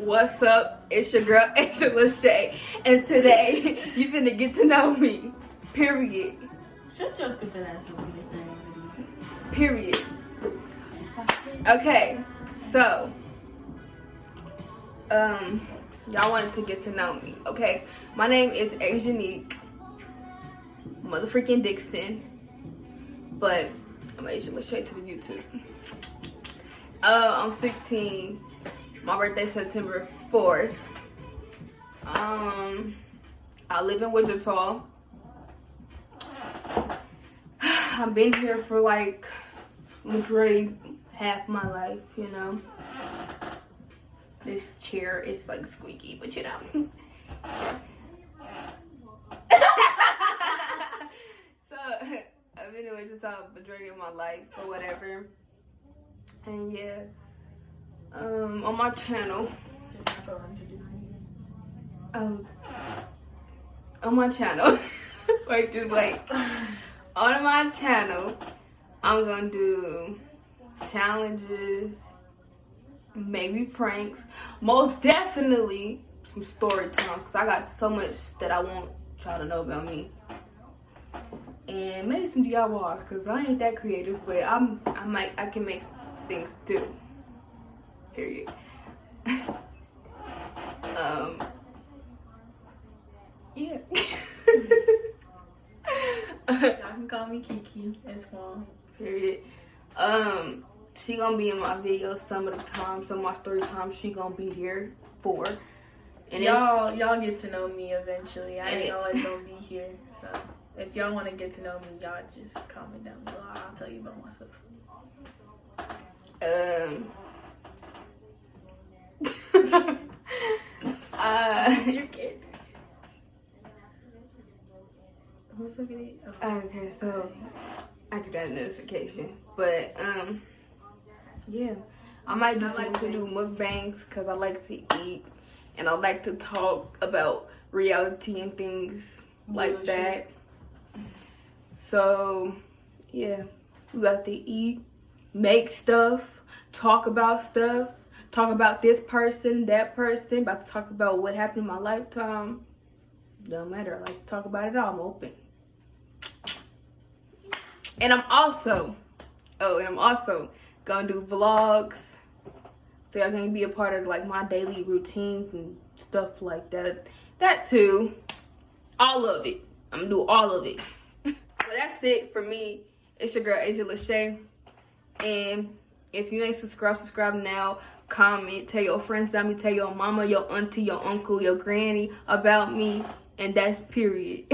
What's up? It's your girl, Asianiqued, and today you finna get to know me. Period. Shut your stupid ass up. Period. Okay, so, y'all wanted to get to know me, okay? My name is Asianiqued, motherfucking Dixon, but I'm Asian. Let's straight to the YouTube. I'm 16. My birthday September 4th. I live in Wichita. I've been here for like majority half my life, you know. This chair is like squeaky, but you know. So I've been in Wichita majority of my life or whatever. And yeah. On my channel. On my channel. wait. On my channel, I'm gonna do challenges, maybe pranks, most definitely some story times, because I got so much that I want y'all to know about me. And maybe some DIYs, because I ain't that creative, but I can make things too. Period. Yeah. Y'all can call me Kiki. It's fine. Period. She gonna be in my videos some of the time. Some of my story times she gonna be here for. And y'all get to know me eventually. I ain't always gonna be here. So if y'all wanna get to know me, y'all just comment down below. I'll tell you about myself. Your kid. Who's looking at? Oh. Okay, so I just got a notification, but yeah, I might just like to do mukbangs because I like to eat and I like to talk about reality and things like that. So yeah, we got to eat, make stuff, talk about this person, that person, about to talk about what happened in my lifetime. Don't matter, I like to talk about it all. I'm open. And I'm also gonna do vlogs, so y'all can be a part of like my daily routines and stuff like that. That too, all of it. I'm gonna do all of it. Well, that's it for me. It's your girl Asianiqued, and if you ain't subscribe now. Comment, tell your friends about me, tell your mama, your auntie, your uncle, your granny about me, and that's period.